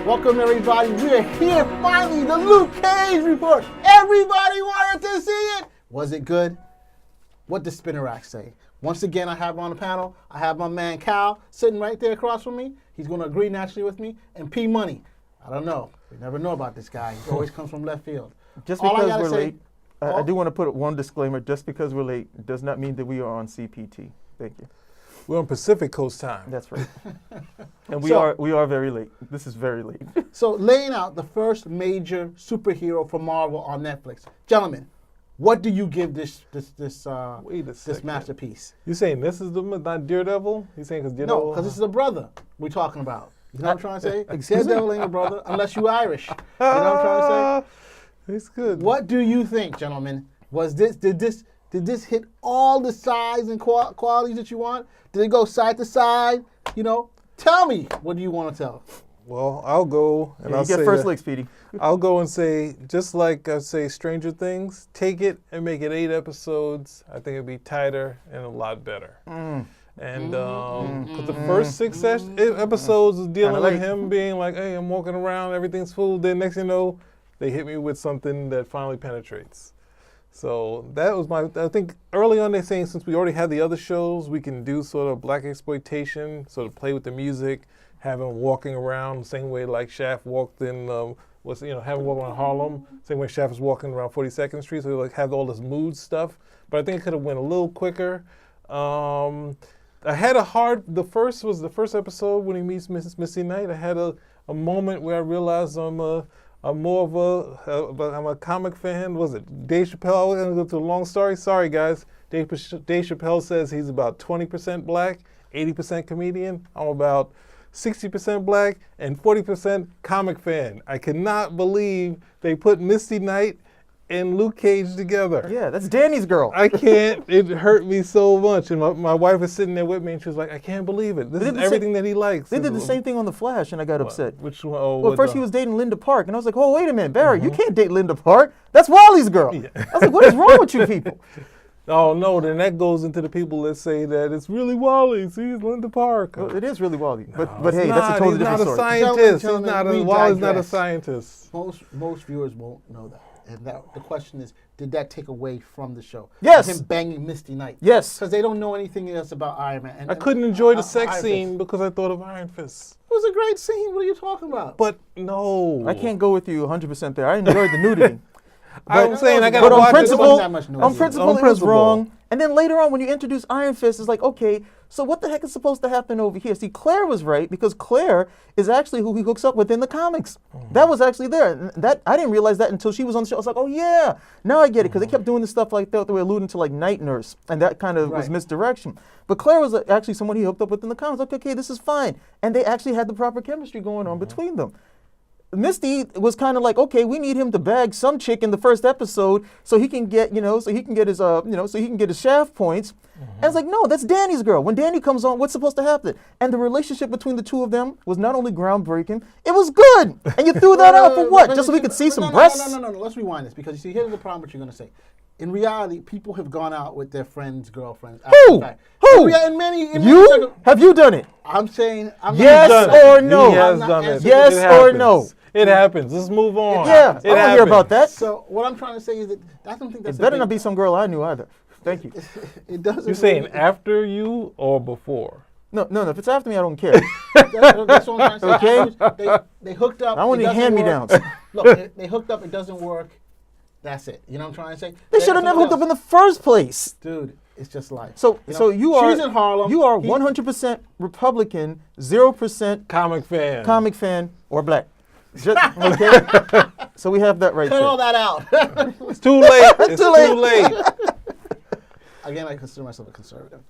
Welcome everybody. We are here finally, the Luke Cage report. Everybody wanted to see it. Was it good? What did Spinner Rack say? Once again, I have on the panel, I have my man Cal sitting right there across from me. He's going to agree naturally with me. And P Money. I don't know. We never know about this guy. He always comes from left field. Just because we're late, I do want to put one disclaimer. Just because we're late does not mean that we are on CPT. Thank you. We're on Pacific Coast time. That's right. And we are very late. This is very late. So laying out the first major superhero for Marvel on Netflix. Gentlemen, what do you give this masterpiece? You saying this is not Daredevil? You saying because Daredevil? No, because this is a brother we're talking about. You know what I'm trying to say? Daredevil ain't a brother unless you Irish. You know what I'm trying to say? It's good. What do you think, gentlemen? Did this hit all the sides and qualities that you want? Did it go side to side? You know, tell me. What do you want to tell? Well, I'll go and I'll you get say first lick, Speedy. I'll go and say, just like I say Stranger Things, take it and make it 8 episodes. I think it'd be tighter and a lot better. And because the first 6 episodes is dealing with him being like, hey, I'm walking around, everything's full. Then next thing you know, they hit me with something that finally penetrates. So that was I think early on they're saying since we already had the other shows, we can do sort of black exploitation, sort of play with the music, have him walking around the same way like Shaft walked in, have him walking around Harlem, same way Shaft was walking around 42nd Street, so like have all this mood stuff. But I think it could have went a little quicker. I had the first episode when he meets Mrs. Misty Knight. I had a moment where I realized I'm a comic fan. Was it Dave Chappelle? We're gonna go through a long story. Sorry guys. Dave Chappelle says he's about 20% black, 80% comedian. I'm about 60% black and 40% comic fan. I cannot believe they put Misty Knight and Luke Cage together. Yeah, that's Danny's girl. I can't. It hurt me so much. And my wife was sitting there with me, and she was like, I can't believe it. This is everything that he likes. They did the same thing on The Flash, and I got upset. Which one? Well, first he was dating Linda Park, and I was like, oh, wait a minute, Barry, you can't date Linda Park. That's Wally's girl. Yeah. I was like, what is wrong with you people? Oh, no, then that goes into the people that say that it's really Wally. See, it's Linda Park. Well, it is really Wally. No, but hey, that's a totally different story. He's not a scientist. Wally's not a scientist. Most viewers won't know that. And the question is, did that take away from the show? Yes. Him banging Misty Knight. Yes. Because they don't know anything else about Iron Man. I couldn't enjoy the sex scene because I thought of Iron Fist. It was a great scene. What are you talking about? But no. I can't go with you 100% there. I enjoyed the nudity. I'm saying I got to watch it. On principle, it was wrong. And then later on, when you introduce Iron Fist, it's like, okay, so what the heck is supposed to happen over here? See, Claire was right because Claire is actually who he hooks up with in the comics. That was actually there. That I didn't realize that until she was on the show. I was like, oh yeah, now I get it because they kept doing this stuff like that. They were alluding to like Night Nurse, and that kind of was misdirection. But Claire was actually someone he hooked up with in the comics. Like, okay, this is fine, and they actually had the proper chemistry going on between them. Misty was kind of like, okay, we need him to bag some chick in the first episode so he can get, so he can get his Shaft points. And it's like, no, that's Danny's girl. When Danny comes on, what's supposed to happen? And the relationship between the two of them was not only groundbreaking, it was good. And you threw that out for what? Just so we could see some breasts? No. Let's rewind this because you see, here's the problem what you're going to say. In reality, people have gone out with their friends' girlfriends. Who? Who? Have you done it? I'm saying. Yes or no? He has done it. Yes or no? It happens. Let's move on. Yeah, I don't hear about that. So what I'm trying to say is that I don't think that's. It better not be some girl I knew either. Thank you. It doesn't. You're saying after you or before? No. If it's after me, I don't care. That's what I'm trying to say. Okay. They hooked up. I want any hand-me-downs. Look, they hooked up. It doesn't work. That's it. You know what I'm trying to say? They should have never hooked up in the first place. Dude, it's just life. So you are. She's in Harlem. You are 100% Republican, 0% comic fan, or black. Okay. So we have that right there. Cut all that out. It's too late. It's too late. Again, I consider myself a conservative.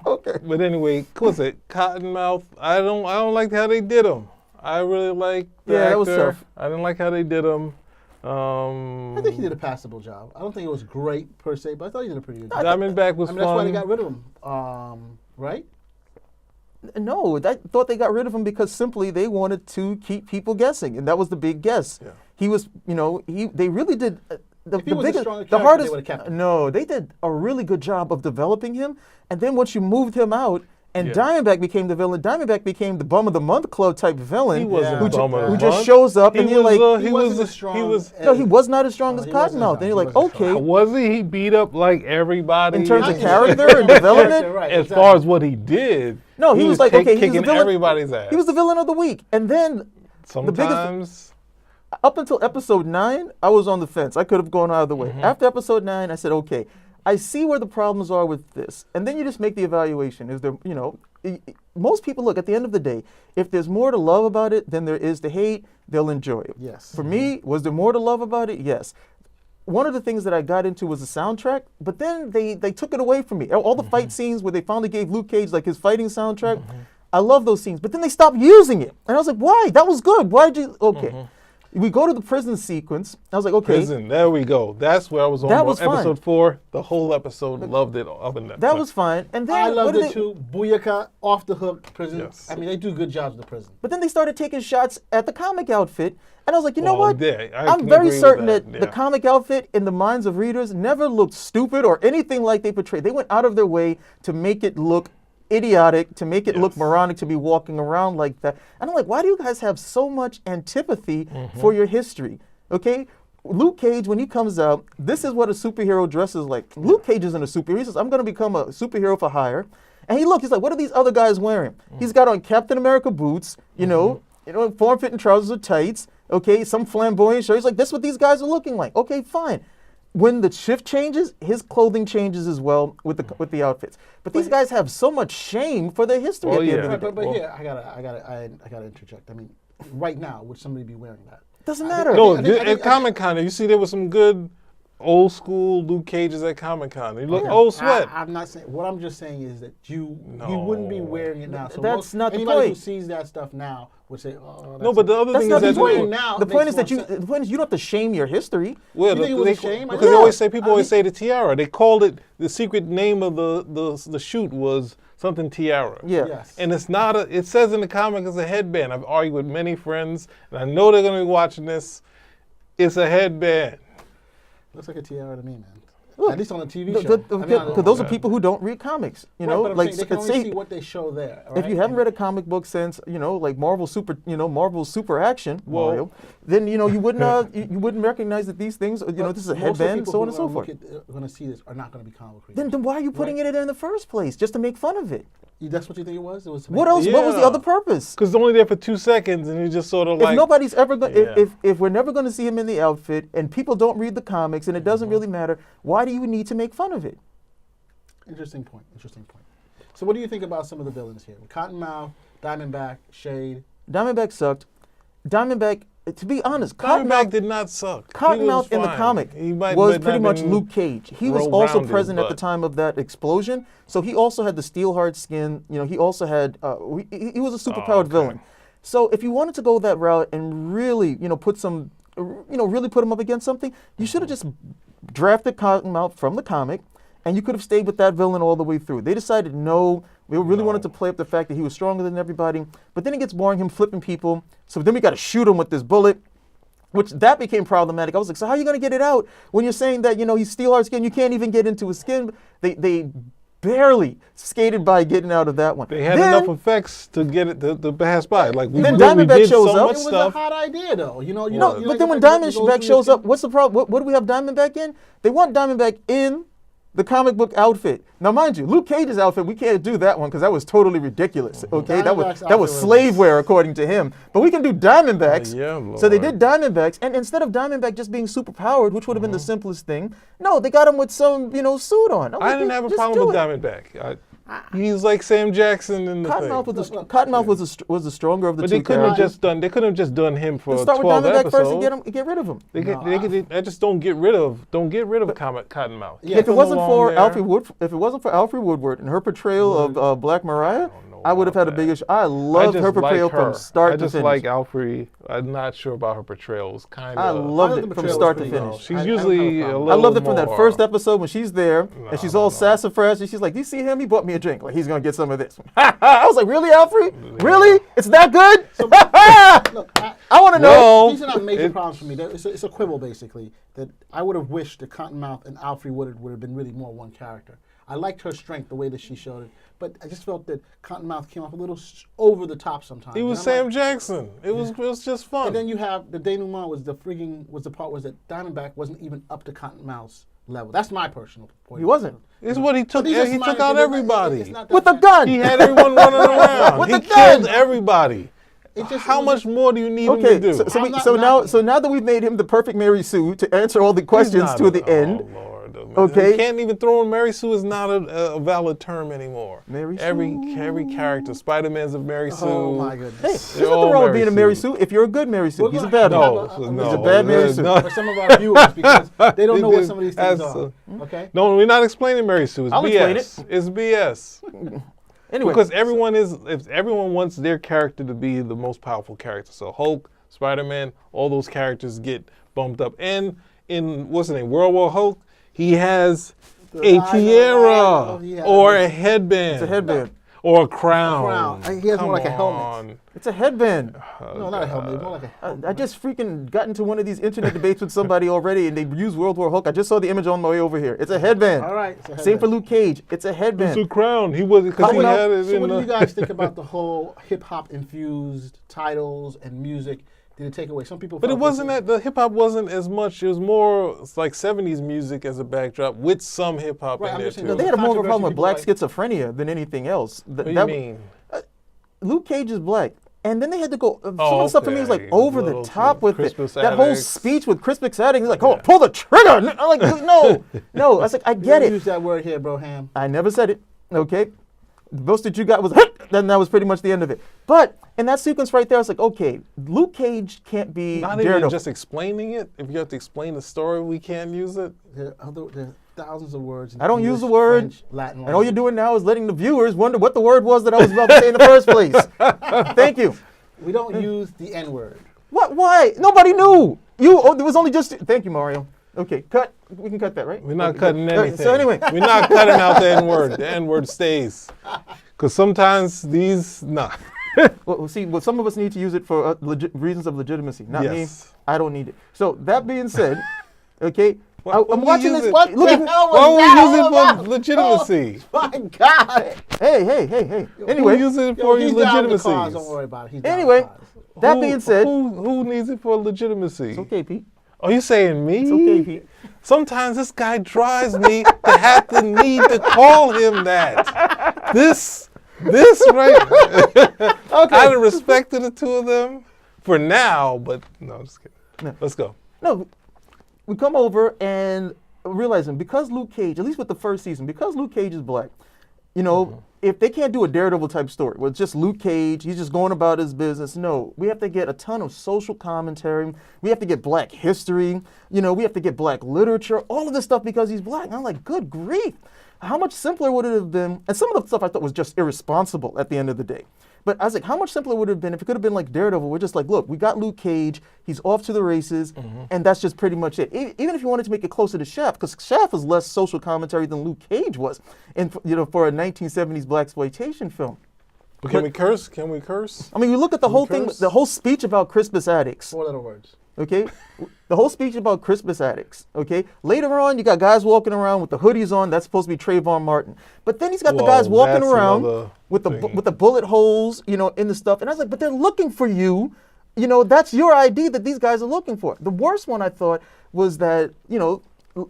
Okay. But anyway, what's it? Cottonmouth. I don't like how they did him. I really like the actor. That was tough. I didn't like how they did him. I think he did a passable job. I don't think it was great per se, but I thought he did a pretty good job. Diamondback was fun. That's why they got rid of him, right? No, I thought they got rid of him because simply they wanted to keep people guessing, and that was the big guess. Yeah. He was, they really did. The if he was biggest, a stronger the character, hardest. they kept him. No, they did a really good job of developing him, and then once you moved him out, And Yeah. Diamondback became the villain. Diamondback became the bum of the month club type villain. He wasn't who, bum of the who just month. shows up He and you're was, like, He wasn't as strong. He was. no, he was not as strong No, as he wasn't Cottonmouth. strong. And you're He like, wasn't okay. Was he beat up like everybody? In terms Not of in character character, and development? right, As exactly. far as what he did, No, he was like, okay, he was the kicking villain. everybody's ass. He was the villain of the week. And then Sometimes. up until episode 9, I was on the fence. I could have gone either way. After episode 9, I said, okay, I see where the problems are with this. And then you just make the evaluation. Is there, most people look at the end of the day, if there's more to love about it than there is to hate, they'll enjoy it. Yes. For me, was there more to love about it? Yes. One of the things that I got into was the soundtrack, but then they took it away from me. All the fight scenes where they finally gave Luke Cage like his fighting soundtrack, I love those scenes, but then they stopped using it. And I was like, why? That was good. Why'd you? Okay. We go to the prison sequence. I was like, okay. Prison. There we go. That's where I was on. That was episode fine. 4. The whole episode. Loved it. Up in That was fine. And then I what loved did it they- too. Booyaka, off the hook, prison. Yes. I mean, they do good jobs with the prison. But then they started taking shots at the comic outfit. And I was like, you know Well, what? yeah, I I'm can very agree with certain that, that the yeah. comic outfit in the minds of readers never looked stupid or anything like they portrayed. They went out of their way to make it look idiotic, to make it look Yes. moronic, to be walking around like that. And I'm like, why do you guys have so much antipathy for your history? Okay? Luke Cage, when he comes out, this is what a superhero dresses like. Luke Cage isn't a superhero. He says, I'm going to become a superhero for hire. And he's like, what are these other guys wearing? He's got on Captain America boots, form-fitting trousers or tights, okay, some flamboyant shirt. He's like, this is what these guys are looking like. Okay, fine. When the shift changes, his clothing changes as well with the outfits. But these guys have so much shame for their history Well, at the end yeah. of the day. But Well- here, I gotta interject. I mean, right now, would somebody be wearing that? Doesn't matter. No, I think- at Comic Con, you see there was some good old school Luke Cages at Comic Con. They look old sweat. I'm not saying. What I'm just saying is that you No. wouldn't be wearing it now. So That's not the anybody who point. sees that stuff now would say, "Oh, No, but the other That's thing not is the that point. Now The it point makes is that more sense. the point is you don't have to shame your history. Well, You think it was a shame? Because they Yeah. always say people always say the tiara. They called it the secret name of the shoot was something tiara. Yeah. Yes. And it's not it says in the comic it's a headband. I've argued with many friends, and I know they're gonna be watching this. It's a headband. Looks like a tiara to me, man. Look, At least on a TV show. Because those are people who don't read comics. You know, but I'm like saying they can only say, see what they show there. if you right? haven't read a comic book since like Marvel Super Action, Well- Mario, then you wouldn't you wouldn't recognize that these things this is a headband, so on and so forth. Going to see this are not going to be comic readers. Then why are you putting it in the first place? Just to make fun of it? That's what you think it was? It was to What make- else? What was the Yeah. other purpose? Because it's only there for 2 seconds, and you just sort of If like. nobody's ever going, Yeah. if we're never going to see him in the outfit, and people don't read the comics, and it doesn't really matter, why do you need to make fun of it? Interesting point. Interesting point. So, what do you think about some of the villains here? Cottonmouth, Diamondback, Shade. Diamondback sucked. Diamondback, to be honest, Diamondback did not suck. He was Cottonmouth in the fine. comic He might was not pretty have much been Luke Cage. He was also well-rounded, present at the but- time of that explosion, so he also had the steel hard skin. He also had he was a superpowered okay. villain. So if you wanted to go that route and really put some really put him up against something, you should have just drafted Cottonmouth from the comic, and you could have stayed with that villain all the way through. They decided no. We really wanted to play up the fact that he was stronger than everybody, but then it gets boring, him flipping people. So then we got to shoot him with this bullet, which that became problematic. I was like, so how are you going to get it out when you're saying that, he's steel hard skin, you can't even get into his skin? They barely skated by getting out of that one. They had Then- enough effects to get it to pass by. Like we, Then we Diamondback did shows so up. much It was stuff. a hot idea, though. No, but then when Diamondback shows up, what's the problem? What do we have Diamondback in? They want Diamondback in the comic book outfit. Now, mind you, Luke Cage's outfit, we can't do that one because that was totally ridiculous. Okay, that was Diamondback's slave outfit wear according to him. But we can do Diamondbacks. Yeah, So they Lord. did Diamondbacks, and instead of Diamondback just being super powered, which would have been the simplest thing, no, they got him with some suit on. I'm I like, didn't have a just problem do with it. Diamondback. He's like Sam Jackson in the Cottonmouth thing. was the stronger of the But two they couldn't have characters. They couldn't have just done him for Let's start with 12 Diamondback episodes. first and get rid of him. They just don't get rid of Cottonmouth. Yeah. If it Put him wasn't along for there. Alfred Woodward and her portrayal of Black Mariah, know I would have had a about big that. issue. I I loved just her portrayal like her. from start I to just finish. like Alfred. I'm not sure about her portrayal. It was kind I of. loved I thought it the from portrayal start was to pretty finish. good. She's I don't usually have a a problem. little I loved it from that more- first episode when she's there and she's all no. sassafras and she's like, "Do you see him? He bought me a drink. Like he's gonna get some of this." I was like, "Really, Alfred? Really? It's that good?" Look, I want to know. Well, these are not major it- problems for me. It's a quibble, basically, that I would have wished that Cottonmouth and Alfred would have been really more one character. I liked her strength, the way that she showed it. But I just felt that Cottonmouth came off a little over the top sometimes. He was And I'm Sam like- Jackson. It was just fun. And then you have the denouement was the part was that Diamondback wasn't even up to Cottonmouth's level. That's my personal point. He wasn't. It's what he took. But these are He minor took out things. everybody. It's not that With a bad. gun. He had everyone running around. With He a killed gun. everybody. It just- How it was much just- more do you need him to Okay, do? so I'm not now knocking. that we've made him the perfect Mary Sue to answer all the He's questions not to the oh, end. Lord. Okay. You can't even throw in Mary Sue is not a valid term anymore. Mary every character, Spider-Man's a Mary Sue. Oh my goodness. Hey, there's They're nothing all wrong with Mary being a Mary Sue. Sue if you're a good Mary Sue. We're He's a gonna- bad No, one. no, He's a bad Mary Sue. no. For some of our viewers because they don't know what some of these things That's, are. Okay. No, we're not explaining Mary Sue. It's I'll explain BS. It's BS. Anyway, Because if everyone wants their character to be the most powerful character. So Hulk, Spider-Man, all those characters get bumped up. And in what's the name, World War Hulk, he has a I tiara know, he has or it. a headband. it's a headband. Or a crown. crown. He has more Come like a helmet. on. It's a headband. No, not a helmet. More like a helmet. I just freaking got into one of these internet debates with somebody already, and they used World War Hulk. I just saw the image on my way over here. It's a headband. All right. it's a Same for headband. Luke Cage. It's a It's a headband. crown. He was because he How- had it So in what do the. you guys think about the whole hip hop infused titles and music? Did it take away? Some people. But it felt wasn't that the hip hop wasn't as much. It was more like 70s music as a backdrop with some hip hop Right, in I'm there just saying too. They had more of a problem with black Controversy, schizophrenia than anything else. What do you mean? Luke Cage is black. And then they had to go. Some Oh, of the stuff for me was like okay. over Little the top with it. Crispus That whole Attucks. speech with Crispus Attucks, he's like, "Oh, pull the trigger!" I'm like, "No, no." I was like, "I You get don't it." Use that word here, bro. Ham. I never said it. Okay. The most that you got was then that was pretty much the end of it. But in that sequence right there, I was like, okay, Luke Cage can't be Not Daredevil. even just explaining it. If you have to explain the story, we can't use it. There are thousands of words. In I don't use English, the word, French, Latin. and all you're doing now is letting the viewers wonder what the word was that I was about to say in the first place. Thank you. We don't use the N word. What? Why? Nobody knew. There was only just. Thank you, Mario. Okay, cut. We can cut that, right? We're not Okay, cutting good. anything. So anyway, we're not cutting out the N word. The N word stays. Because sometimes these, nah. well, see, some of us need to use it for reasons of legitimacy. Not me. Yes. I don't need it. So that being said, okay, Why would I'm we watching use this. it? What Look the at hell Why was would that we all use it about? for legitimacy? Oh, my God. Hey. We Anyway, use it Yo, for he's down the cause. legitimacy. Don't worry about it. He's down the anyway, cause. that being said, Who needs it for legitimacy? it's okay, Pete. Are you saying me? It's okay, Pete. Sometimes this guy drives me to have to need to call him that. This right. Out of respect to the two of them, for now. But no, just kidding. No. Let's go. No, we come over and realizing because Luke Cage, at least with the first season, because Luke Cage is black, you know, if they can't do a Daredevil type story where it's just Luke Cage, he's just going about his business. No, we have to get a ton of social commentary. We have to get black history. You know, we have to get black literature, all of this stuff because he's black. And I'm like, good grief. How much simpler would it have been? And some of the stuff I thought was just irresponsible at the end of the day. But I was like, how much simpler would it have been if it could have been like Daredevil? We're just like, look, we got Luke Cage, he's off to the races, and that's just pretty much it. Even if you wanted to make it closer to Shaft, because Shaft was less social commentary than Luke Cage was, and for a 1970s blaxploitation film. But can we curse? Can we curse? I mean, you look at the whole thing, curse? the whole speech about Crispus Attucks. 4 little words. Okay, the whole speech about Crispus Attucks. Okay, later on, you got guys walking around with the hoodies on. That's supposed to be Trayvon Martin. But then he's got the Whoa, guys walking that's around another with thing. the bullet holes, you know, in the stuff. And I was like, but they're looking for you. You know, that's your ID that these guys are looking for. The worst one I thought was that, you know,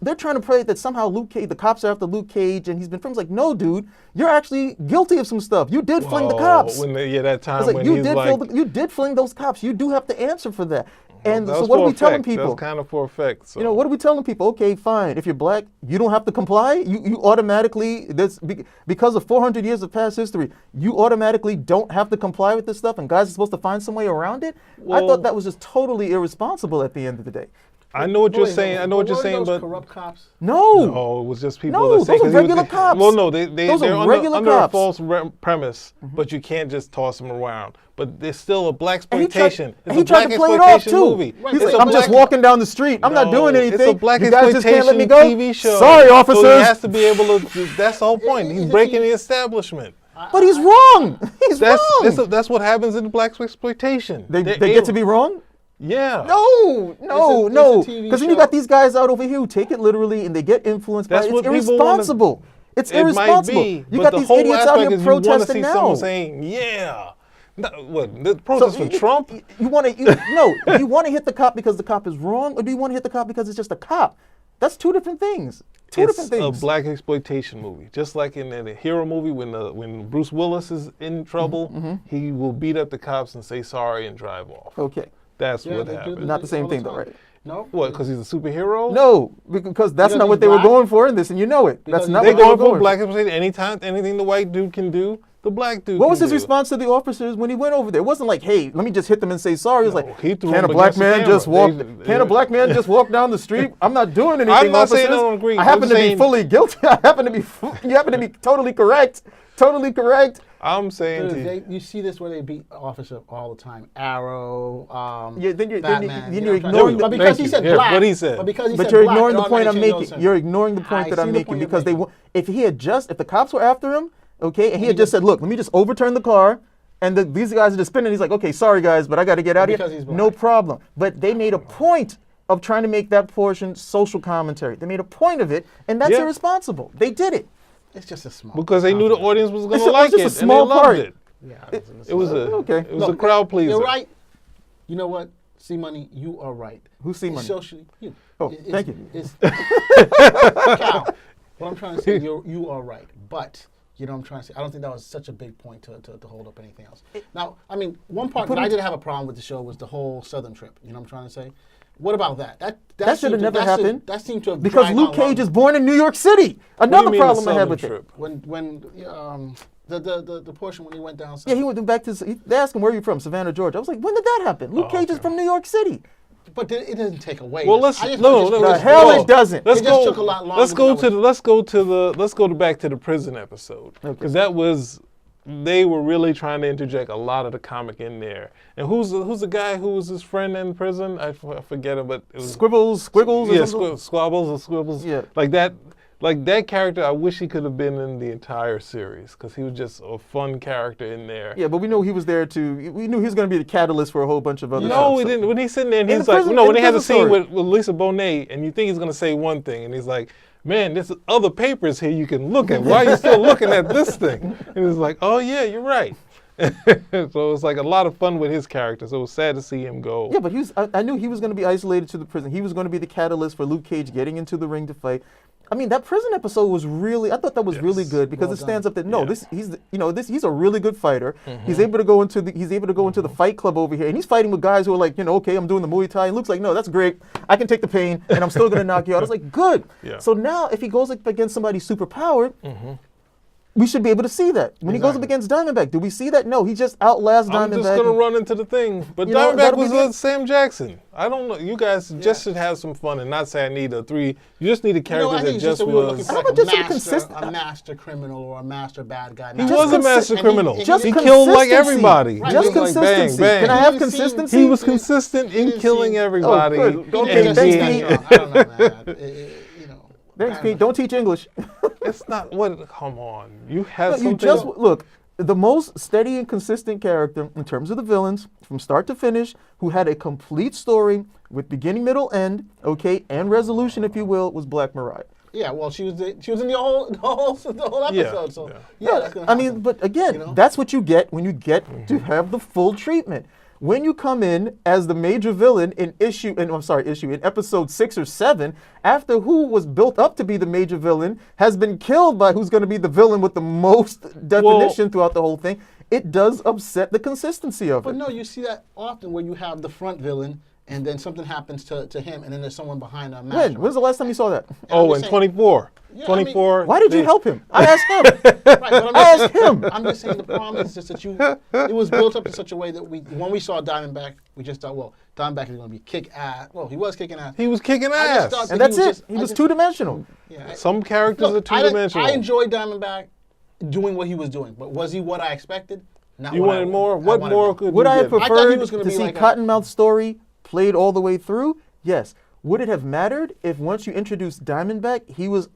they're trying to play that somehow Luke Cage, the cops are after Luke Cage, and he's been filmed. Like, no, dude, you're actually guilty of some stuff. You did fling the cops. That time It's like, when you he's did like, you did fling those cops. You do have to answer for that. And that so was what are for we telling effect. people? That's kind of for effect. So. You know, what are we telling people? Okay, fine. If you're black, you don't have to comply. You automatically, because of 400 years of past history, you automatically don't have to comply with this stuff, and guys are supposed to find some way around it. I Well- thought that was just totally irresponsible at the end of the day. I know what you're Wait, saying. I know what you're weren't saying, those but corrupt cops. No. no, it was just people. No, that say, those are 'cause he was regular the- cops. Well, no, Those they're are under, regular under cops. a false premise, but you can't just toss them around. But there's still a black And he tried, exploitation. and he tried to play it off too. Movie. He's It's like, a I'm just black- walking down the street. I'm not doing No, anything. It's a black you guys just can't let me go. TV show. Sorry, So officers. he has to be able to. That's the whole point. He's breaking the establishment. But he's wrong. He's That's wrong. that's what happens in black exploitation. They They're get to able- be wrong? Yeah. No, It's a no. TV Because then you show. got these guys out over here who take it literally and they get influenced by That's it. what It's people wanna- irresponsible. It's It might irresponsible. be, You but got the these whole idiots out aspect here is you want to protesting see now. someone saying, "Yeah." What? The protest for Trump? You want to no? Do you want to hit the cop because the cop is wrong, or do you want to hit the cop because it's just a cop? That's two different things. Two different It's things. a black exploitation movie, just like in the hero movie when Bruce Willis is in trouble, he will beat up the cops and say sorry and drive off. Okay. That's Yeah, what they do happened. that Not the same all thing, though, time. right? No. What? Because he's a superhero? No, because that's Because not what he's they were black? going for in this, and you know it. That's Because not They what they were going for going black exploitation anytime. Anything the white dude can do, the black dude. What can was his do. response to the officers when he went over there? It wasn't like, "Hey, let me just hit them and say sorry." It was No, like, he threw "Can a him black against the man just camera. walk? Can a black man just walk down the street? I'm not doing anything, I'm not saying officers. I don't agree. I I'm happen to be saying- fully guilty. I happen to be. You happen to be totally correct. Totally correct." I'm saying to Dude, you. you see this where they beat officer all the time. Arrow, Yeah, then you're- then you- Batman. then know you're what I'm trying to ignoring say? But the- because Thank he you. said Yeah, black. what he said. But because he But said you're black, ignoring it the point I'm automatically making. changed You're ignoring the point I that see I'm the making point you're because making. if he had just, if the cops were after him, okay, and he had just said, "Look, let me just overturn the car," and these guys are just spinning. He's like, "Okay, sorry guys, but I got to get out of Because here." he's black. No problem. But they made a point of trying to make that portion social commentary. They made a point of it, and that's Yeah. irresponsible. They did it. It's just a small. Because they knew the audience was going It's to just- like it's it, just a and they small loved part. it. Yeah, It was a Okay. it was No, a crowd pleaser. You're right. You know what? C Money, you are right. Who's C It's Money? Socially, you. Oh, thank you. Cal, what I'm trying to say, you are right. But you know what I'm trying to say? I don't think that was such a big point to hold up anything else. Now, I mean, one part that I didn't have a problem with the show was the whole Southern trip. You know what I'm trying to say? What about that? That That should seemed have to- never that should- happened. That seemed to have Because dragged Luke on Cage longer. is born in New York City. What do you Another mean problem the I had Southern with it. trip? when the portion when he went down south. Yeah, he went back to. They asked him, "Where are you from?" Savannah, Georgia. I was like, "When did that happen?" Luke Cage is okay. from New York City. But it doesn't take away. Well, this. let's I just- no, I just- no, it The just- hell no. it doesn't. Let's It just go. took a lot longer Let's than go I to the. was- Let's go back to the prison episode because that was. They were really trying to interject a lot of the comic in there. And who's the guy who was his friend in prison? I forget him, but it was Squiggles. yeah, or something? squabbles or squibbles. Yeah. Like that character. I wish he could have been in the entire series because he was just a fun character in there. Yeah, but we knew he was there to. We knew he was going to be the catalyst for a whole bunch of other stuff. No, he so- didn't. When he's sitting there and In he's the like, prison- no, in when the they had a prison scene story. with Lisa Bonet and you think he's going to say one thing and he's like, man, there's other papers here you can look at. Why are you still looking at this thing? And he's like, oh, yeah, you're right. So it's like a lot of fun with his character. So it was sad to see him go. Yeah, but I knew he was going to be isolated to the prison. He was going to be the catalyst for Luke Cage getting into the ring to fight. I mean, that prison episode was really. I thought that was really Yes. good because Well it stands done. up that no, Yeah. he's a really good fighter. He's able to go into the fight club over here, and he's fighting with guys who are like, okay, I'm doing the Muay Thai. And Luke's like, no, that's great. I can take the pain, and I'm still going to knock you out. I was like, good. Yeah. So now, if he goes up against somebody super powered, we should be able to see that. When he goes up Exactly. against Diamondback, do we see that? No, he just outlasts I'm just Diamondback. going to run into the thing. But You know, Diamondback that'll be was good. Sam Jackson. I don't know. You guys just should have some fun and not say I need a 3. You just need a You know, character I think that it's just just that we were looking was. for How like about just some a master criminal or a master bad guy. He was a master criminal. Just He killed like consistency. everybody. Right. He Just was like, bang, consistency. bang. Can I have You didn't see- consistency? He was consistent in didn't killing see- everybody. good. Don't Okay, take- thanks, thanks, Pete. Pete. I don't know, man. You know. Thanks, Pete. Don't teach English. It's not what. Come on, you have You something. just look. The most steady and consistent character in terms of the villains, from start to finish, who had a complete story with beginning, middle, end, and resolution, if you will, was Black Mariah. Yeah, well, she was in the whole episode. Yeah, So yeah. that's gonna I mean, happen. but again, You know? that's what you get when you get to have the full treatment. When you come in as the major villain in episode 6 or 7, after who was built up to be the major villain has been killed by who's going to be the villain with the most definition throughout the whole thing, it does upset the consistency of But it. no, you see that often where you have the front villain and then something happens to him and then there's someone behind a master. When's the last time you saw that? Oh, I'm and just 24. Yeah, I mean- 24. Why did you they- help him? I asked him. Right, but I'm I just asked saying, him. I'm just saying the problem is just that it was built up in such a way that when we saw Diamondback, we just thought, well, Diamondback is going to be kick ass. Well, he was kicking ass. He was kicking I just ass. thought And that that's he it. was just- He I was just- two-dimensional. Yeah, Some characters Look, are two-dimensional. I enjoyed Diamondback doing what he was doing, but was he what I expected? Not You what wanted more? I What wanted more could Would you I have get? I thought he preferred was gonna to be see like a- Cottonmouth's story played all the way through? Yes. Would it have mattered if once you introduced Diamondback, he was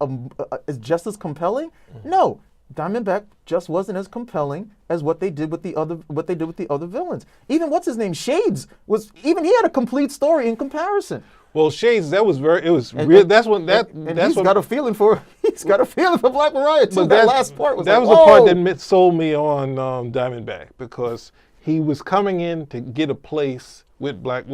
just as compelling? No. Diamondback just wasn't as compelling as what they did with the other villains. Even what's his name, Shades, he had a complete story in comparison. Well, Shades, that was very. It was And- real. and- That's what that. And that's he's what. got a feeling for He's got a feeling for Black Mariah too. But That last part was that like, was the part whoa. that sold me on Diamondback, because he was coming in to get a place with Black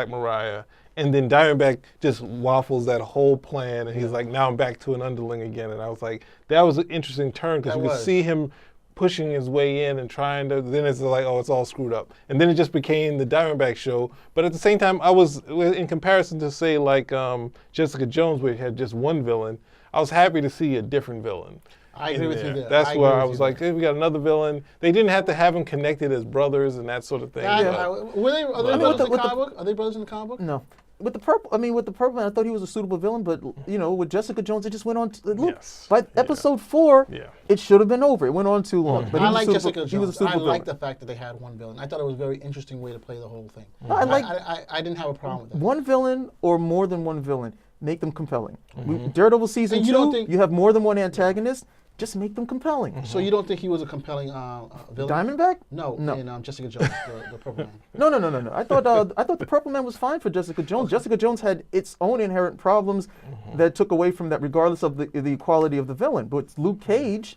Mariah, and then Diamondback just waffles that whole plan, and he's like, now I'm back to an underling again. And I was like, that was an interesting turn, because That you could was. see him pushing his way in and trying to, then it's like, oh, it's all screwed up. And then it just became the Diamondback show. But at the same time, I was, in comparison to say like Jessica Jones, where it had just one villain, I was happy to see a different villain. I agree with you there. That's I where agree I with was you like, there. hey, we got another villain. They didn't have to have them connected as brothers and that sort of thing. Are they mean, brothers in with the the- comic book? Are they brothers in the comic book? No. With the purple man, I thought he was a suitable villain, but with Jessica Jones, it just went on. Look, Yes. by episode 4, Yeah. it should have been over. It went on too long. But he I was like suitable- Jessica He was a Jones. I suitable like villain. the fact that they had one villain. I thought it was a very interesting way to play the whole thing. I like- I didn't have a problem with that. One villain or more than one villain, make them compelling. Daredevil season And you 2, don't think- you have more than one antagonist, just make them compelling. So you don't think he was a compelling villain? Diamondback? No, No. in Jessica Jones, the Purple Man. No. I thought the Purple Man was fine for Jessica Jones. Jessica Jones had its own inherent problems that took away from that, regardless of the equality of the villain. But Luke Cage,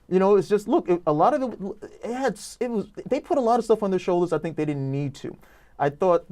it's just a lot of they put a lot of stuff on their shoulders. I think they didn't need to. I thought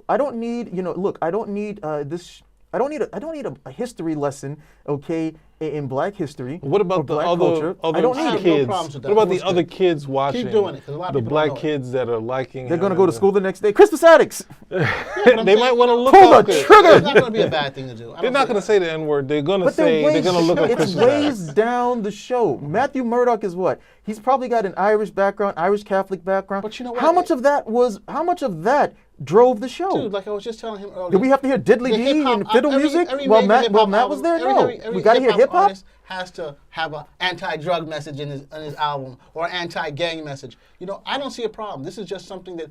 I don't need this. I don't need a history lesson, okay, in Black history. What or about the Black other, culture. I don't I have need no kids? problems with that. What about It was the other good. kids watching? doing it, 'cause a lot of the people Black don't know it. kids that are liking. They're him going to go and to school the next day. Christmas addicts. they might want to look Pull up the it. trigger. It's not going to be a bad thing to do. They're not going to say the N-word. They're going to But say they're going to look up it's Christmas ways addicts. down the show. Matthew Murdock is what? He's probably got an Irish background, Irish Catholic background. But you know what? How much of that drove the show? Dude, like I was just telling him earlier. Did we have to hear diddly the dee hip-hop- and fiddle every- music every while major Matt hip-hop was there? album, No. We got to hear hip hop. artist has to have an anti-drug message in his album or an anti-gang message. I don't see a problem. This is just something that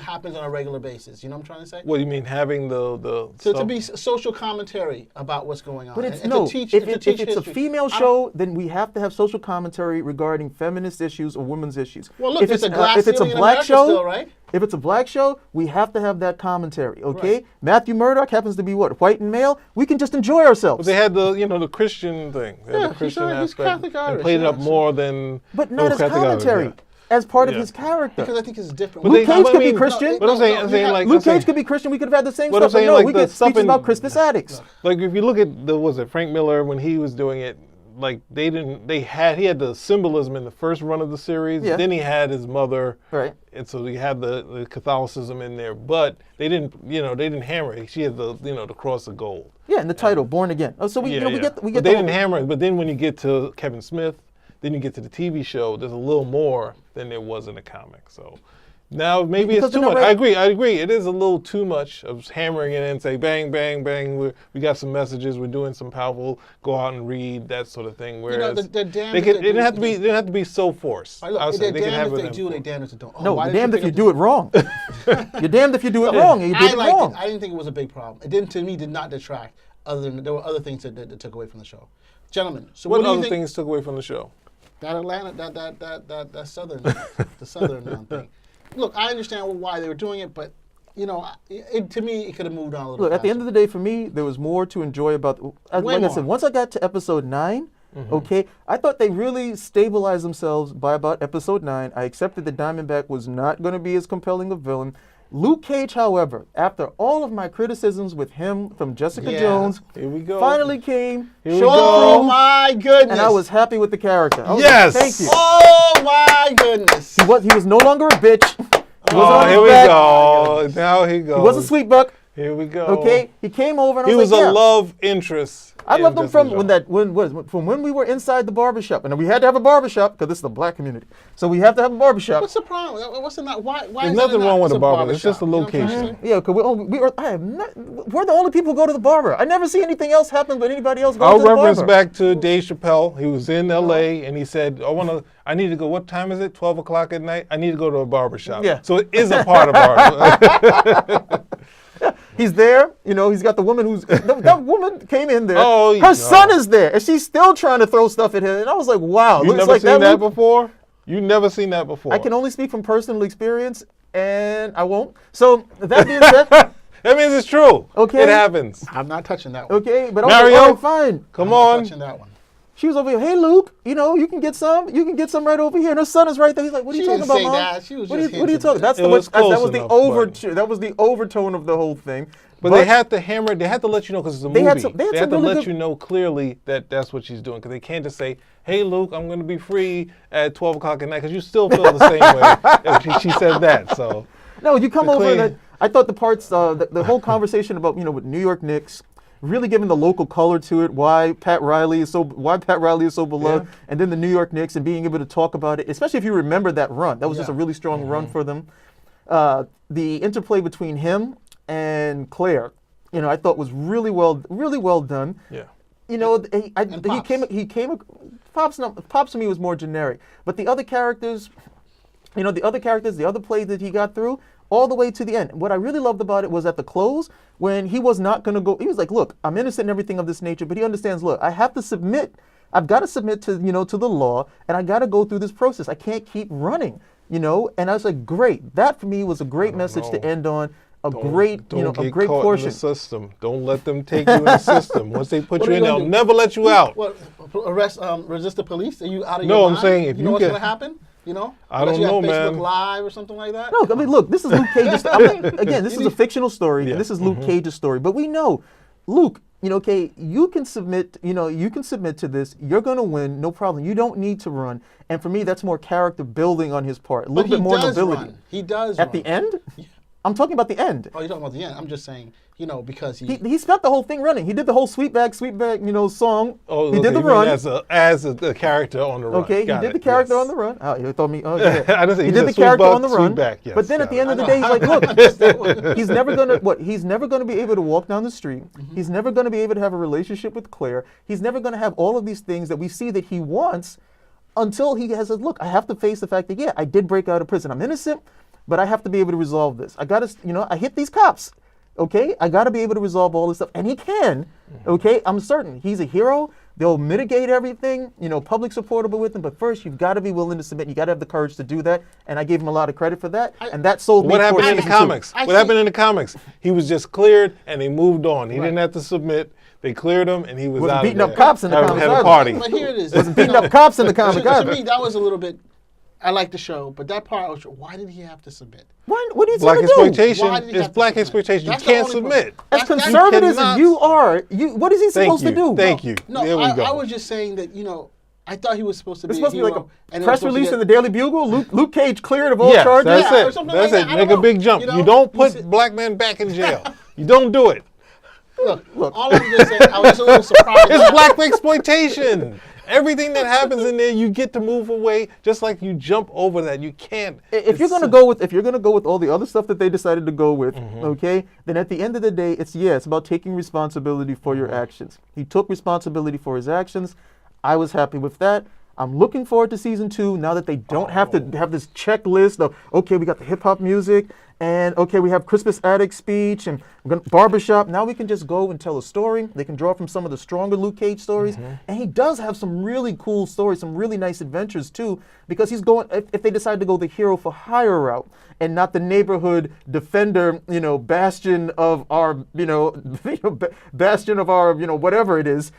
happens on a regular basis. You know what I'm trying to say? What do you mean, having the To be social commentary about what's going on. But it's and no. to teach, If to it's teach a history. female show, then we have to have social commentary regarding feminist issues or women's issues. Well, look, it's a glass if it's a ceiling in black America show, still, right? If it's a black show, we have to have that commentary. Okay, Right. Matthew Murdock happens to be what, white and male. We can just enjoy ourselves. They had the Christian thing. They had Yeah, the Christian he's aspect. Catholic and Irish, played it yeah, up so- more than. But not as Catholic Irish, commentary, yeah. as part of Yeah. his character. Because I think it's different. Luke Cage could be No, Christian. But I'm saying, like, Luke Cage could be Christian. We could have had the same But stuff. I'm saying, no, like, we the get stuff speeches in- about Christmas addicts. Like if you look at was it Frank Miller when he was doing it, like he had the symbolism in the first run of the series. Yeah. Then he had his mother. Right. And so he had the Catholicism in there, but they didn't hammer it. She had the cross of gold. Yeah, and the title, Born Again. Oh, so we get But the they didn't whole- hammer it. But then when you get to Kevin Smith, then you get to the TV show. There's a little more than there was in the comic. So now maybe Because it's too they're much. not ready- I agree. It is a little too much of hammering it in and say bang, bang, bang. We got some messages. We're doing some powerful. Go out and read that sort of thing. Whereas they're damned they if could, they it didn't do- have to be. They didn't have to be so forced. All right, I would look, say they're they could have damned if it they in do, full. they're damned if they don't. Oh, No, why you're did damned pick if you up do this- it wrong. You're damned if you do it wrong, and you did it liked wrong. I didn't think it was a big problem. It didn't, to me, did not detract. Other than there were other things that took away from the show. Gentlemen, so What what do you other think? things took away from the show? That Atlanta, that Southern, the Southern thing. Look, I understand why they were doing it, but to me, it could have moved on a little. Look, at the end of the day, for me, there was more to enjoy about. Like I more. said, once I got to episode 9, okay, I thought they really stabilized themselves by about episode 9. I accepted that Diamondback was not going to be as compelling a villain. Luke Cage, however, after all of my criticisms with him from Jessica Yeah. Jones, Here we go. finally came, Here we showed go. Oh through, my goodness! and I was happy with the character. I was Yes! like, thank you. Oh my goodness! He was no longer a bitch. He wasn't Oh, on his here we back. go. Now he goes. He wasn't sweet buck. Here we go. Okay, he came over and I He was was like, a yeah. love interest. I in loved him Jessica from Jones. when we were inside the barbershop, and we had to have a barbershop because this is the black community, so we have to have a barbershop. What's the problem? What's the not? Why? There's is nothing it wrong not? with It's a barber. It's just a barbershop. You know what I'm location. saying? Yeah, because we're the only people who go to the barber. I never see anything else happen but anybody else going I'll to the reference barber. back to Dave Chappelle. He was in L.A. and he said, I need to go. What time is it? 12 o'clock at night? I need to go to a barbershop. Yeah. So it is a part of art. He's there, he's got the woman that woman came in there. Oh, her no. son is there, and she's still trying to throw stuff at him. And I was like, wow, You looks never like seen that movie- before? You never seen that before? I can only speak from personal experience, and I won't. So that being said, That means it's true. Okay. It happens. I'm not touching that one. Okay, but I was like, Mario, all right, fine. Come I'm not on. touching that one. She was over here. Hey, Luke, you can get some. You can get some right over here. And her son is right there. He's like, what are you She talking didn't about, say Mom? that. She was what just are you hinting talking? at That's it. the It was that close was the enough, overture. That was the overtone of the whole thing. But they had to hammer. They had to let you know because it's a They movie. had some- they had had some to really let good- you know clearly that that's what she's doing because they can't just say, "Hey, Luke, I'm going to be free at 12 o'clock at night," because you still feel the same way if she said that. So No, you come over clean- and I thought the parts, the whole conversation about with New York Knicks, really giving the local color to it. Why Pat Riley is so beloved, and then the New York Knicks and being able to talk about it, especially if you remember that run. That was just a really strong run for them. The interplay between him and Claire, I thought was really well done. yeah. He came. Pops to me was more generic, but the other characters, the other plays that he got through all the way to the end. What I really loved about it was at the close when he was not going to go. He was like, "Look, I'm innocent in everything of this nature," but he understands. Look, I have to submit. I've got to submit to to the law, and I got to go through this process. I can't keep running. And I was like, great. That for me was a great message to end on. A great Don't get a great caught portion. in the system. Don't let them take you in the system. Once they put What you are in, you they'll gonna do? never let you out. What, resist the police? Are you out of No, your I'm mind? saying if you know you what's get- going to happen? I Unless don't you have know, Facebook man. Live or something like that? No, I mean, look, this is Luke Cage's. Again, this is a fictional story. Yeah. And this is Luke Cage's story, but we know, Luke. Okay, you can submit. You can submit to this. You're gonna win, no problem. You don't need to run. And for me, that's more character building on his part. A But little bit more does nobility. run. He does At run. the end, I'm talking about the end. Oh, you're talking about the end. I'm just saying, because He spent the whole thing running. He did the whole sweet bag, song. Oh, he okay, did the you mean run. as a character on the run. Okay, Got he did it, the character yes. on the run. Oh, you thought me. Oh, yeah. I didn't say he you did said the sweet character buck, on the sweet run. back, yes, but then at got the end it. of the day, he's like, look, he's never gonna He's never gonna be able to walk down the street. He's never gonna be able to have a relationship with Claire. He's never gonna have all of these things that we see that he wants until he has a look. I have to face the fact that I did break out of prison. I'm innocent, but I have to be able to resolve this. I gotta, I hit these cops. Okay, I got to be able to resolve all this stuff, and he can. Okay, I'm certain he's a hero. They'll mitigate everything, public supportable with him. But first, you've got to be willing to submit. You got to have the courage to do that, and I gave him a lot of credit for that. And that sold me. What happened for in the season two. comics? What happened in the comics? He was just cleared, and they moved on. He Right. didn't have to submit. They cleared him, and he was Wasn't out beating of up there. cops in the comics Had a either. party. But here it is. Wasn't beating up cops in the comic to either. me, that was a little bit. I like the show, but that part, why did he have to submit? What are you Black trying to do? exploitation Why did he is have to black submit? exploitation. You That's the can't only submit. part. As That's- conservative cannot- as you are, what is he Thank supposed you. to do? Thank you. No, There we go. I was just saying that I thought he was supposed to be. It's supposed to be like hero, a and it was press supposed to release get- in the Daily Bugle. Luke Cage cleared of all Yes, charges. that's Yeah, or it. something That's like it. that. I Make don't a big know. jump. You know? You don't He put said- black men back in jail. You don't do it. Look, all I'm just saying, I was just a little surprised. It's black exploitation. Everything that happens in there, you get to move away. Just like you jump over that, you can't. If you're gonna go with all the other stuff that they decided to go with, okay, then at the end of the day, it's about taking responsibility for your actions. He took responsibility for his actions. I was happy with that. I'm looking forward to season 2 now that they don't have to have this checklist of, okay, we got the hip hop music, and okay, we have Crispus Attucks speech and barbershop. Now we can just go and tell a story. They can draw from some of the stronger Luke Cage stories. And he does have some really cool stories, some really nice adventures too, because he's going, if they decide to go the hero for hire route and not the neighborhood defender, bastion of our, bastion of our, whatever it is.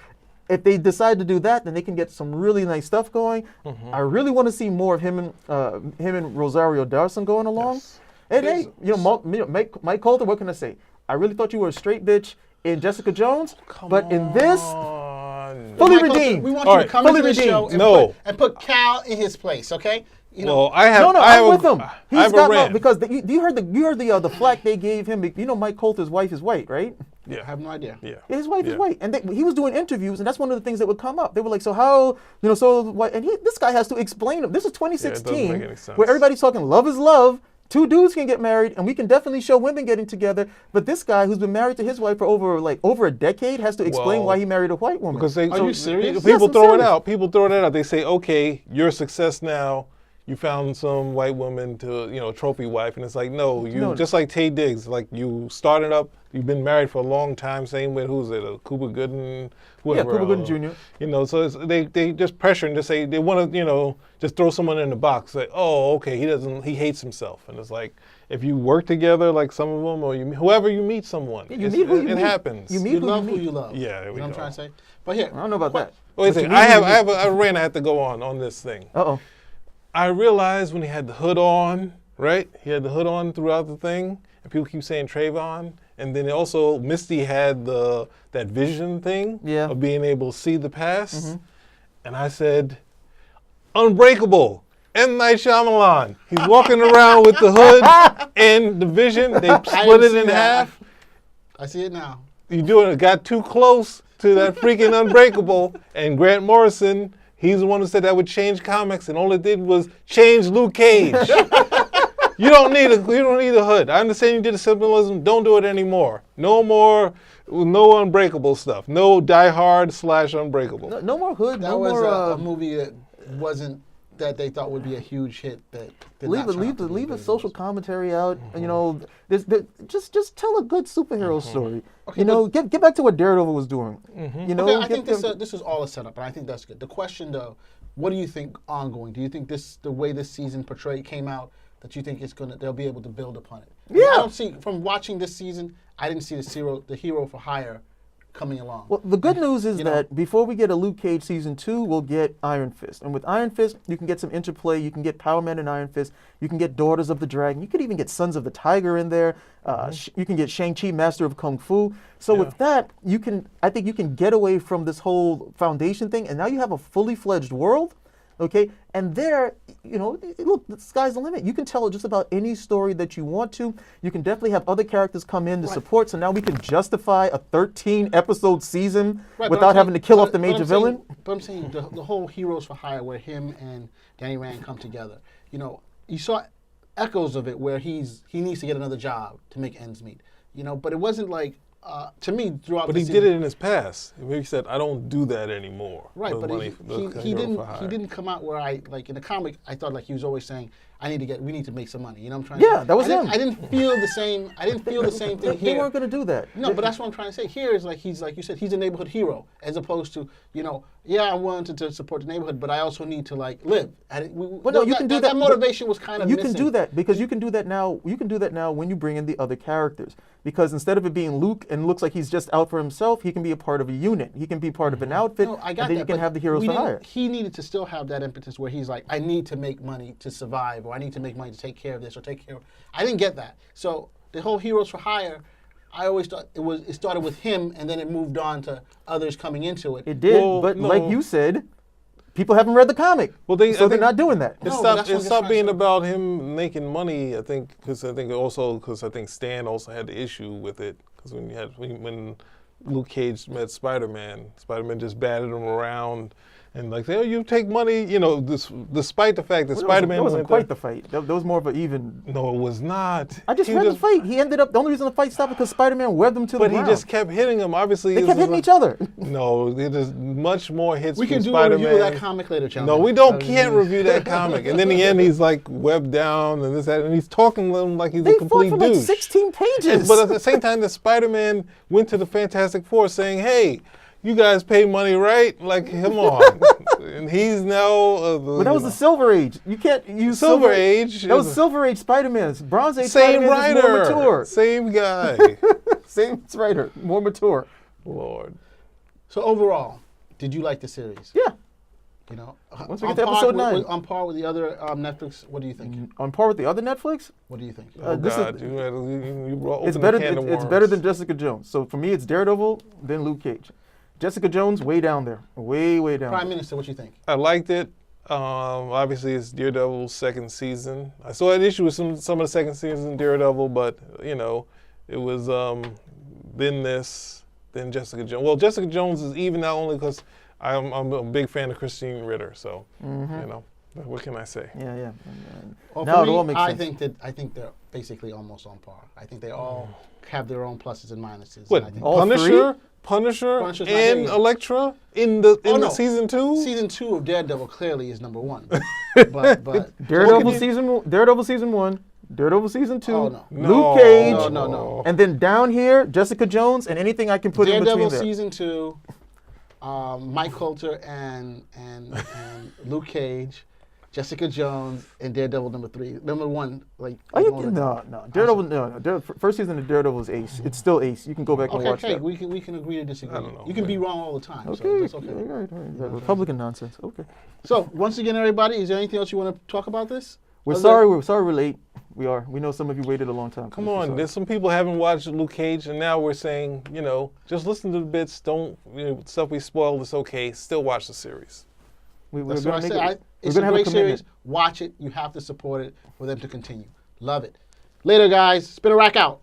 If they decide to do that, then they can get some really nice stuff going. I really want to see more of him and Rosario Dawson going along. Yes. And hey, Mike Coulter, what can I say? I really thought you were a straight bitch in Jessica Jones, but in this, fully Michael, redeemed. We want All you right, to come fully into the show redeemed. and put Cal in his place, okay? Well, I have. No, I have I'm with him. I He's have a got rant. because you heard the flack they gave him. Mike Coulter's wife is white, right? I have no idea. Yeah. His wife is Yeah. white, and he was doing interviews, and that's one of the things that would come up. They were like, "So how, so what?" And this guy has to explain it. This is doesn't 2016, make any sense. where everybody's talking love is love. 2 dudes can get married, and we can definitely show women getting together. But this guy, who's been married to his wife for over a decade, has to explain Well, why he married a white woman. Because they, Are you serious? People Yes, I'm throw it serious. out. People throw it out. They say, "Okay, you're a success now. you found some white woman to, trophy wife, and it's like, no, No. just like Taye Diggs, like you started up, you've been married for a long time, same with, who's it, Cuba Gooden, whoever. Cuba Gooding Jr. So they just pressure and just say, they want to, just throw someone in the box, like, oh, okay, he hates himself. And it's like, if you work together, like some of them, or whoever you meet someone, You meet who you it meet. happens. You meet You who love you who meet. you love. Yeah, there we You know what I'm go. trying to say? But here, I don't know about that. Wait a But second, you I meet who you have meet. a rant I have to go on this thing. Uh-oh. I realized when he had the hood on, right? He had the hood on throughout the thing, and people keep saying Trayvon. And then also Misty had that vision thing of being able to see the past. And I said, Unbreakable, M. Night Shyamalan. He's walking around with the hood and the vision. They split it in half. I see it now. You doing it got too close to that freaking Unbreakable. And Grant Morrison, he's the one who said that would change comics, and all it did was change Luke Cage. You don't need a hood. I understand you did the symbolism. Don't do it anymore. No more, no Unbreakable stuff. No Die Hard / Unbreakable. No more hood. That no was more. a movie that wasn't that they thought would be a huge hit. That did not turn out to be leave as the big social as it commentary out. Just tell a good superhero story. Okay, Get back to what Daredevil was doing. was. Okay, I think this is all a setup, and I think that's good. The question though, what do you think ongoing? Do you think the way this season came out, that you think they'll be able to build upon it? I mean, I don't see, from watching this season, I didn't see the hero for hire coming along. Well, the good news is that before we get a Luke Cage season 2, we'll get Iron Fist. And with Iron Fist, you can get some interplay. You can get Power Man and Iron Fist. You can get Daughters of the Dragon. You could even get Sons of the Tiger in there. You can get Shang-Chi, Master of Kung Fu. So with that, I think you can get away from this whole foundation thing, and now you have a fully fledged world. Okay, and there, look, the sky's the limit. You can tell just about any story that you want to. You can definitely have other characters come in to support. So now we can justify a 13-episode season without having to kill off the major villain. But I'm saying the whole Heroes for Hire, where him and Danny Rand come together. You saw echoes of it where he needs to get another job to make ends meet. But it wasn't like. To me, throughout But the he season, did it in his past. He said, I don't do that anymore. right, The but money- the he hero for hire. didn't come out where I, like in the comic, I thought like he was always saying, we need to make some money. You know what I'm trying to say? Yeah, that was him. I didn't feel the same thing They here. weren't going to do that. No, but that's what I'm trying to say. Here is like he's like you said, he's a neighborhood hero, as opposed to I wanted to support the neighborhood, but I also need to like live. But no, you can do that. That motivation was kind of You missing. can do that because you can do that now. You can do that now when you bring in the other characters. Because instead of it being Luke and looks like he's just out for himself, he can be a part of a unit. He can be part of an outfit, No, I got and then that, you can but have the heroes we for didn't- hire. He needed to still have that impetus where he's like, I need to make money to survive, or I need to make money to take care of this or take care of. I didn't get that. So the whole Heroes for Hire, I always thought it started with him, and then it moved on to others coming into it. It did, Well, but no. like you said, people haven't read the comic, I so they're think not doing that. No, but that's It what I'm stopped just trying to being say. about him making money, I think, because I think Stan also had the issue with it. Because when Luke Cage met Spider-Man just batted him around and like, oh, you take money, despite the fact that Spider-Man That wasn't went quite there- the fight. That was more of an even. No, it was not. I just He read the fight. He ended up. The only reason the fight stopped because Spider-Man webbed him to the But he ground. just kept hitting him. Obviously, They this kept is hitting a- each other. No, there's much more hits We from can do a Spider-Man. review of that comic later, John. No, we can't review that comic. And then in the end, he's like webbed down and this, that, and he's talking to him like he's They a fought complete for like douche. 16 pages. But at the same time, the Spider-Man went to the Fantastic Four saying, "Hey, you guys pay money, right? Like, come on." And he's now. But that was the Silver Age. You can't use Silver Age. That was Silver Age Spider-Man. Bronze Age Same Spider-Man is more writer, mature. same guy. Same writer, more mature. Lord. So overall, did you like the series? Yeah. on Once we get to par episode with- 9. on par with the other Netflix. What do you think? On par with the other Netflix, What do you think? Oh this is- God, you it's opened better. a can of It's better worms. than Jessica Jones. So for me, it's Daredevil, then Luke Cage. Jessica Jones, way down there, way down. Prime there. Minister, what you think? I liked it. Obviously, it's Daredevil's second season. I saw an issue with some of the second season Daredevil, but it was then this, then Jessica Jones. Well, Jessica Jones is even not only because I'm a big fan of Christine Ritter, so what can I say? Yeah. Well, Now for it me, all makes I sense. think they're basically almost on par. I think they all have their own pluses and minuses. What, And I think All Punisher? Punisher Punisher's not here and yet. Elektra in the no. season 2? Season 2 of Daredevil clearly is number 1. but Daredevil season 1, Daredevil season 2, Oh, no. Luke Cage, No. and then down here Jessica Jones and anything I can put in Daredevil between there. season 2, Mike Coulter and Luke Cage, Jessica Jones, and Daredevil number 3. Number 1, like. No. Daredevil, no. First season of Daredevil is ace. It's still ace. You can go back and watch Okay, that. we can agree to disagree. I don't know, You can man. be wrong all the time. Okay, So that's okay. all right. That Republican nonsense. Okay. So once again, everybody, is there anything else you want to talk about this? We're Other sorry we're late. We are. We know some of you waited a long time. Come We're on, sorry. there's some people haven't watched Luke Cage, and now we're saying, just listen to the bits. Don't, stuff we spoiled, it's okay. Still watch the series. We're That's what I gonna said. make it. It's We're a gonna have great a commitment. series. Watch it. You have to support it for them to continue. Love it. Later, guys. Spin a rack out.